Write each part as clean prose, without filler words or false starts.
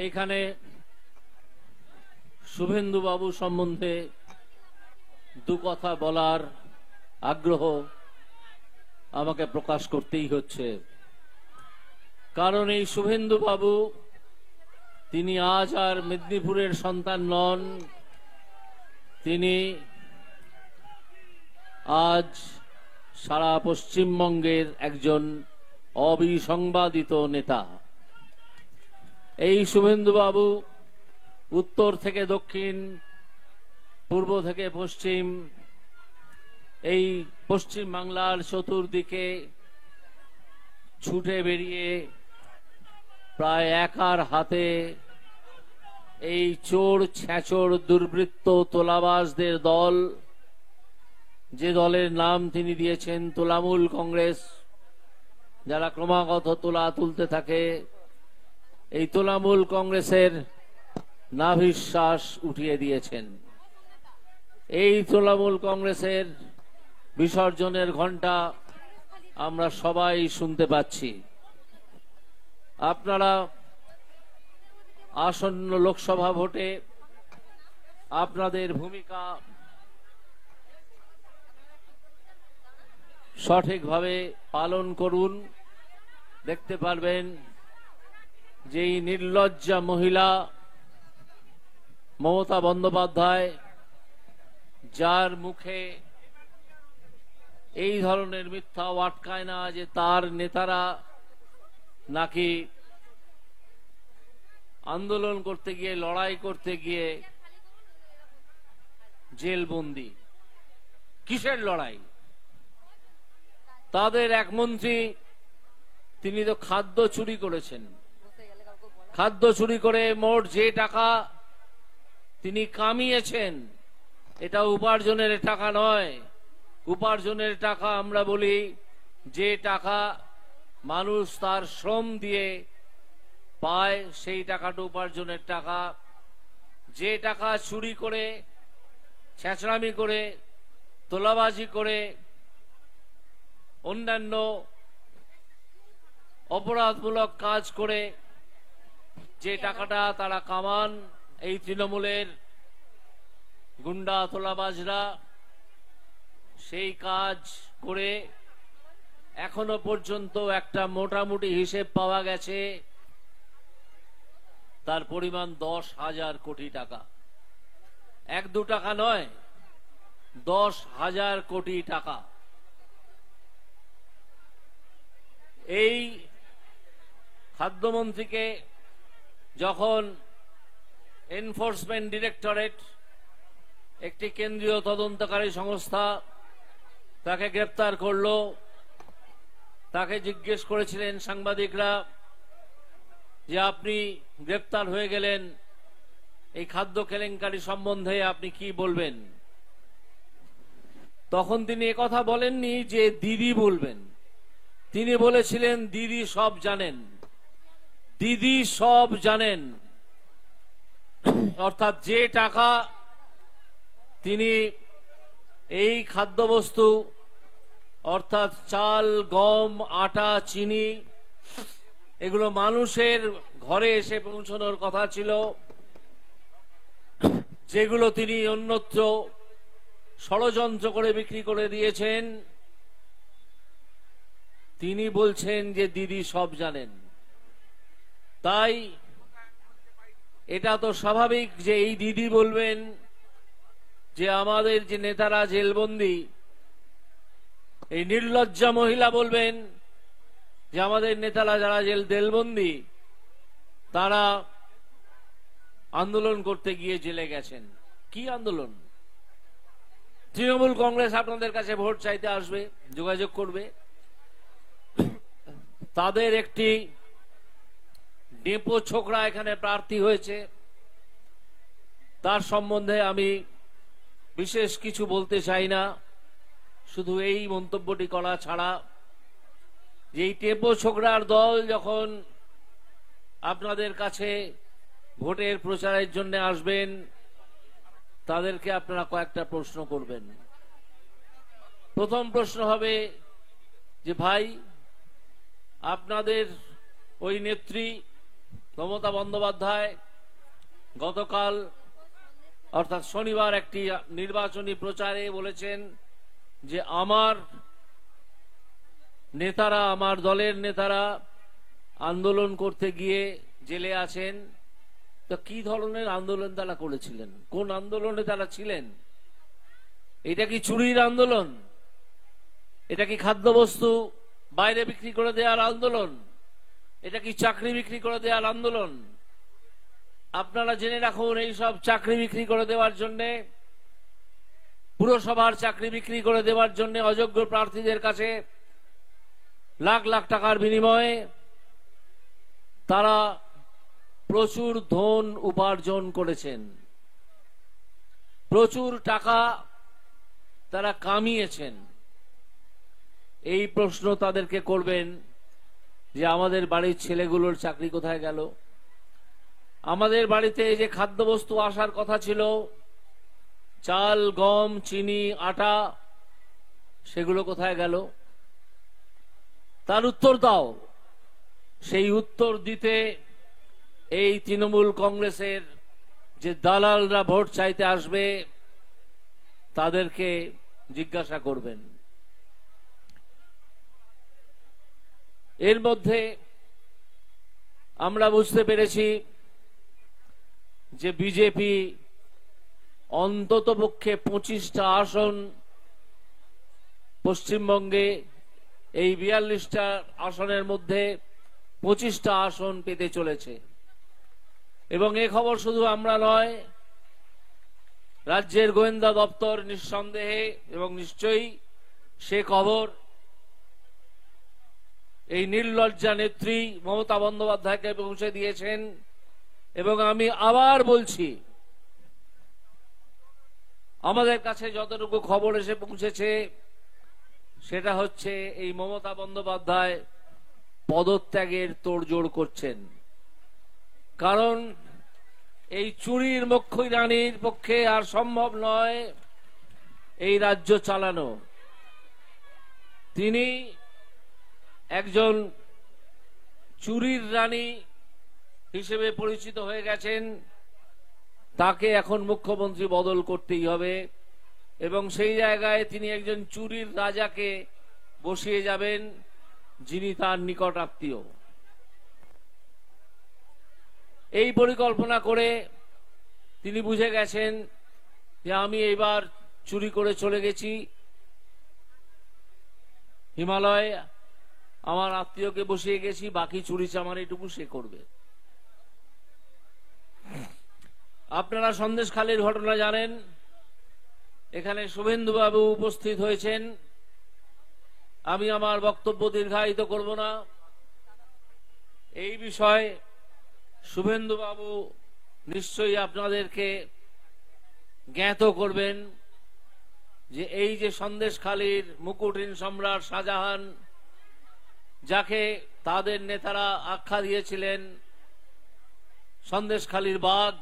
এইখানে শুভেন্দু বাবু সম্বন্ধে দু কথা বলার আগ্রহ আমাকে প্রকাশ করতেই হচ্ছে। কারণ এই শুভেন্দু বাবু তিনি আজ আর মেদিনীপুরের সন্তান নন, তিনি আজ সারা পশ্চিমবঙ্গের একজন অবিসংবাদিত নেতা। এই শুভেন্দু বাবু উত্তর থেকে দক্ষিণ, পূর্ব থেকে পশ্চিম, এই পশ্চিম বাংলার চতুর্দিকে ছুটে বেরিয়ে প্রায় একার হাতে এই চোর ছ্যাচর দুর্বৃত্ত তোলাবাজদের দল, যে দলের নাম তিনি দিয়েছেন তোলামূল কংগ্রেস, যারা ক্রমাগত তোলা তুলতে থাকে, এই তোলামূল কংগ্রেসের নাভিশ্বাস উঠিয়ে দিয়েছেন। এই তোলামূল কংগ্রেসের বিসর্জনের ঘণ্টা আমরা সবাই শুনতে পাচ্ছি। আপনারা আসন্ন লোকসভা ভোটে আপনাদের ভূমিকা সঠিকভাবে পালন করুন। দেখতে পারবেন যে এই নির্লজ্জা মহিলা মমতা বন্দ্যোপাধ্যায়, যার মুখে এই ধরনের মিথ্যাও আটকায় না যে তার নেতারা নাকি আন্দোলন করতে গিয়ে, লড়াই করতে গিয়ে জেলবন্দি। কিসের লড়াই? তাদের এক মন্ত্রী তিনি তো খাদ্য চুরি করেছেন। খাদ্য চুরি করে মোট যে টাকা তিনি কামিয়েছেন, এটা উপার্জনের টাকা নয়। উপার্জনের টাকা আমরা বলি যে টাকা মানুষ তার শ্রম দিয়ে পায়, সেই টাকাটা উপার্জনের টাকা। যে টাকা চুরি করে, ছেঁচড়ামি করে, তোলাবাজি করে, অন্যান্য অপরাধমূলক কাজ করে যে টাকাটা তারা কামান, এই তৃণমূলের গুন্ডা তোলাবাজরা সেই কাজ করে এখনো পর্যন্ত একটা মোটামুটি হিসেব পাওয়া গেছে, তার পরিমাণ 10,000 কোটি টাকা। 1-2 টাকা নয়, 10,000 কোটি টাকা। এই খাদ্যমন্ত্রীকে যখন এনফোর্সমেন্ট ডিরেক্টরেট, একটি কেন্দ্রীয় তদন্তকারী সংস্থা, তাকে গ্রেপ্তার করলো, তাকে জিজ্ঞেস করেছিলেন সাংবাদিকরা যে আপনি গ্রেপ্তার হয়ে গেলেন, এই খাদ্য কেলেঙ্কারি সম্বন্ধে আপনি কি বলবেন? তখন তিনি একথা বলেননি যে দিদি বলবেন, তিনি বলেছিলেন দিদি সব জানেন। দিদি সব জানেন অর্থাৎ যে টাকা তিনি এই খাদ্যবস্তু অর্থাৎ চাল, গম, আটা, চিনি, এগুলো মানুষের ঘরে এসে পৌঁছানোর কথা ছিল, যেগুলো তিনি অন্যত্র ষড়যন্ত্র করে বিক্রি করে দিয়েছেন, তিনি বলছেন যে দিদি সব জানেন। তাই এটা তো স্বাভাবিক যে এই দিদি বলবেন যে আমাদের যে নেতারা জেলবন্দি, এই নির্লজ্জা মহিলা বলবেন যে আমাদের নেতারা যারা জেলবন্দি তারা আন্দোলন করতে গিয়ে জেলে গেছেন। কি আন্দোলন? তৃণমূল কংগ্রেস আপনাদের কাছে ভোট চাইতে আসবে, যোগাযোগ করবে, তাদের একটি ডেপো ছোকরা এখানে প্রার্থী হয়েছে, তার সম্বন্ধে আমি বিশেষ কিছু বলতে চাই না, শুধু এই মন্তব্যটি করা ছাড়া যে এই টেপো ছোকরার দল যখন আপনাদের কাছে ভোটের প্রচারের জন্য আসবেন, তাদেরকে আপনারা কয়েকটা প্রশ্ন করবেন। প্রথম প্রশ্ন হবে যে ভাই, আপনাদের ওই নেত্রী মমতা বন্দ্যোপাধ্যায় গতকাল অর্থাৎ শনিবার একটি নির্বাচনী প্রচারে বলেছেন যে আমার নেতারা, আমার দলের নেতারা আন্দোলন করতে গিয়ে জেলে আছেন। তো কি ধরনের আন্দোলন তারা করেছিলেন, কোন আন্দোলনে তারা ছিলেন? এটা কি চুরির আন্দোলন? এটা কি খাদ্যবস্তু বাইরে বিক্রি করে দেওয়ার আন্দোলন? এটা কি চাকরি বিক্রি করে দেওয়ার আন্দোলন? আপনারা জেনে রাখুন, এই সব চাকরি বিক্রি করে দেওয়ার জন্য, পুরসভার চাকরি বিক্রি করে দেওয়ার জন্য অযোগ্য প্রার্থীদের কাছে লাখ লাখ টাকার বিনিময়ে তারা প্রচুর ধন উপার্জন করেছেন, প্রচুর টাকা তারা কামিয়েছেন। এই প্রশ্ন তাদেরকে করবেন যে আমাদের বাড়ির ছেলেগুলোর চাকরি কোথায় গেল? আমাদের বাড়িতে যে খাদ্যবস্তু আসার কথা ছিল, চাল, গম, চিনি, আটা, সেগুলো কোথায় গেল? তার উত্তর দাও। সেই উত্তর দিতে এই তৃণমূল কংগ্রেসের যে দালালরা ভোট চাইতে আসবে তাদেরকে জিজ্ঞাসা করবেন। এর মধ্যে আমরা বুঝতে পেরেছি যে বিজেপি অন্ততপক্ষে 25টা আসন পশ্চিমবঙ্গে, এই 42টা আসনের মধ্যে 25টা আসন পেতে চলেছে। এবং এ খবর শুধু আমরা নয়, রাজ্যের গোয়েন্দা দপ্তর নিঃসন্দেহে এবং নিশ্চয়ই সে খবর এই নির্লজ্জা নেত্রী মমতা বন্দ্যোপাধ্যায়কে পৌঁছে দিয়েছেন। এবং আমি আবার বলছি, আমাদের কাছে যতটুকু খবর এসে পৌঁছেছে সেটা হচ্ছে এই মমতা বন্দ্যোপাধ্যায় পদত্যাগের তোড়জোড় করছেন। কারণ এই চুরির মক্ষী রানীর পক্ষে আর সম্ভব নয় এই রাজ্য চালানো। তিনি একজন চুরির রানী হিসেবে পরিচিত হয়ে গেছেন। তাকে এখন মুখ্যমন্ত্রী বদল করতেই হবে এবং সেই জায়গায় তিনি একজন চুরির রাজাকে বসিয়ে যাবেন, যিনি তার নিকট আত্মীয়। এই পরিকল্পনা করে তিনি বুঝে গেছেন যে আমি এইবার চুরি করে চলে গেছি হিমালয়, আমার আত্মীয়কে বসিয়ে গেছি, বাকি চুরি চামারিটুকু সে করবে। আপনারা সন্দেশখালীর ঘটনা জানেন। এখানে শুভেন্দুবাবু উপস্থিত হয়েছেন। আমি আমার বক্তব্য দীর্ঘায়িত করব না। এই বিষয়ে শুভেন্দুবাবু নিশ্চয়ই আপনাদেরকে জ্ঞাত করবেন যে এই যে সন্দেশখালীর মুকুটহীন সম্রাট শাহজাহান, যাকে তাদের নেতারা আখ্যা দিয়েছিলেন সন্দেশখালীর বাঘ,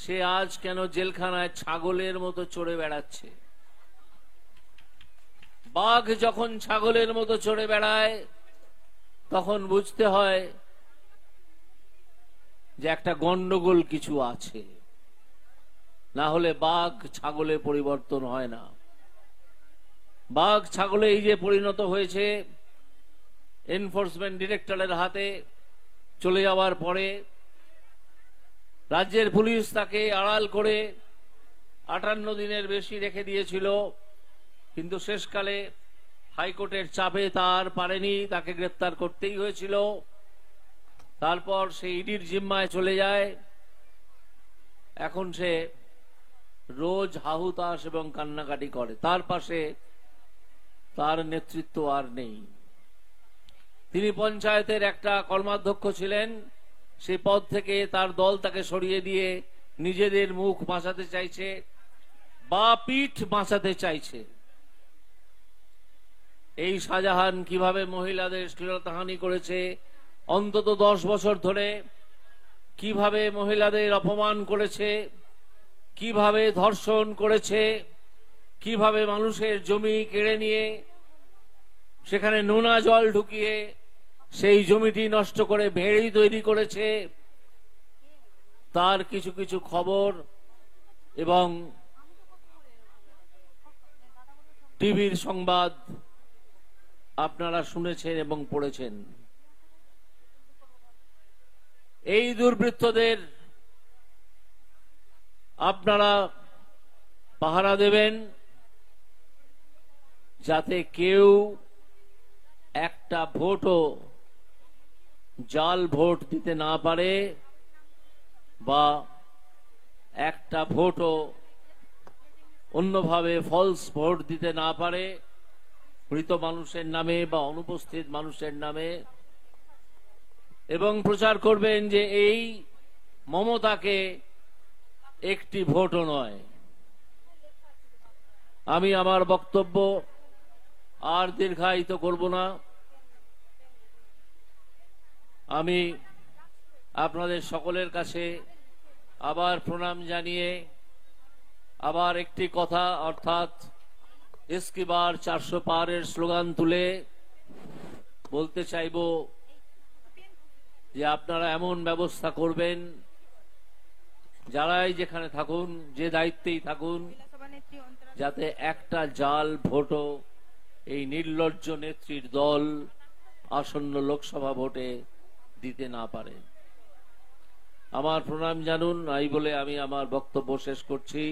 সে আজ কেন জেলখানায় ছাগলের মতো চড়ে বেড়াচ্ছে? বাঘ যখন ছাগলের মতো চড়ে বেড়ায় তখন বুঝতে হয় যে একটা গন্ডগোল কিছু আছে, না হলে বাঘ ছাগলে পরিবর্তন হয় না। বাঘ ছাগলে এই যে পরিণত হয়েছে, এনফোর্সমেন্ট ডিরেক্টরের হাতে চলে যাওয়ার পরে রাজ্যের পুলিশ তাকে আড়াল করে 58 দিনের বেশি রেখে দিয়েছিল, কিন্তু শেষকালে হাইকোর্টের চাপে তার পারেনি, তাকে গ্রেপ্তার করতেই হয়েছিল। তারপর সে ইডির জিম্মায় চলে যায়। এখন সে রোজ হাহুতাশ এবং কান্নাকাটি করে। তার পাশে তার নেতৃত্ব আর নেই। তিনি পঞ্চায়েতের একটা কর্মাধ্যক্ষ ছিলেন, সেই পদ থেকে তার দল তাকে সরিয়ে দিয়ে নিজেদের মুখ বাঁচাতে চাইছে বা পিঠ বাঁচাতে চাইছে। এই শাহজাহান কিভাবে মহিলাদের শ্লীলতাহানি করেছে অন্তত 10 বছর ধরে, কিভাবে মহিলাদের অপমান করেছে, কিভাবে ধর্ষণ করেছে, কিভাবে মানুষের জমি কেড়ে নিয়ে সেখানে নোনা জল ঢুকিয়ে সেই জমিটি নষ্ট করে ভেড়ি তৈরি করেছে, তার কিছু কিছু খবর এবং টিভির সংবাদ আপনারা শুনেছেন এবং পড়েছেন। এই দুর্বৃত্তদের আপনারা পাহারা দেবেন, যাতে কেউ একটা ভোটও জাল ভোট দিতে না পারে বা একটা ভোটও অন্যভাবে ফলস ভোট দিতে না পারে মৃত মানুষের নামে বা অনুপস্থিত মানুষের নামে। এবং প্রচার করবেন যে এই মমতাকে একটি ভোটও নয়। আমি আমার বক্তব্য আর দীর্ঘায়িত করব না। আমি আপনাদের সকলের কাছে আবার প্রণাম জানিয়ে আবার একটি কথা, অর্থাৎ ইসকি বার 400 পারের স্লোগান তুলে বলতে চাইব যে আপনারা এমন ব্যবস্থা করবেন, যারাই যেখানে থাকুন, যে দায়িত্বেই থাকুন, যাতে একটা জাল ভোটও এই নির্লজ্জ নেত্রীর দল আসন্ন লোকসভা ভোটে দিতে না পারে। আমার প্রণাম জানুন। এই বলে আমি আমার বক্তব্য শেষ করছি।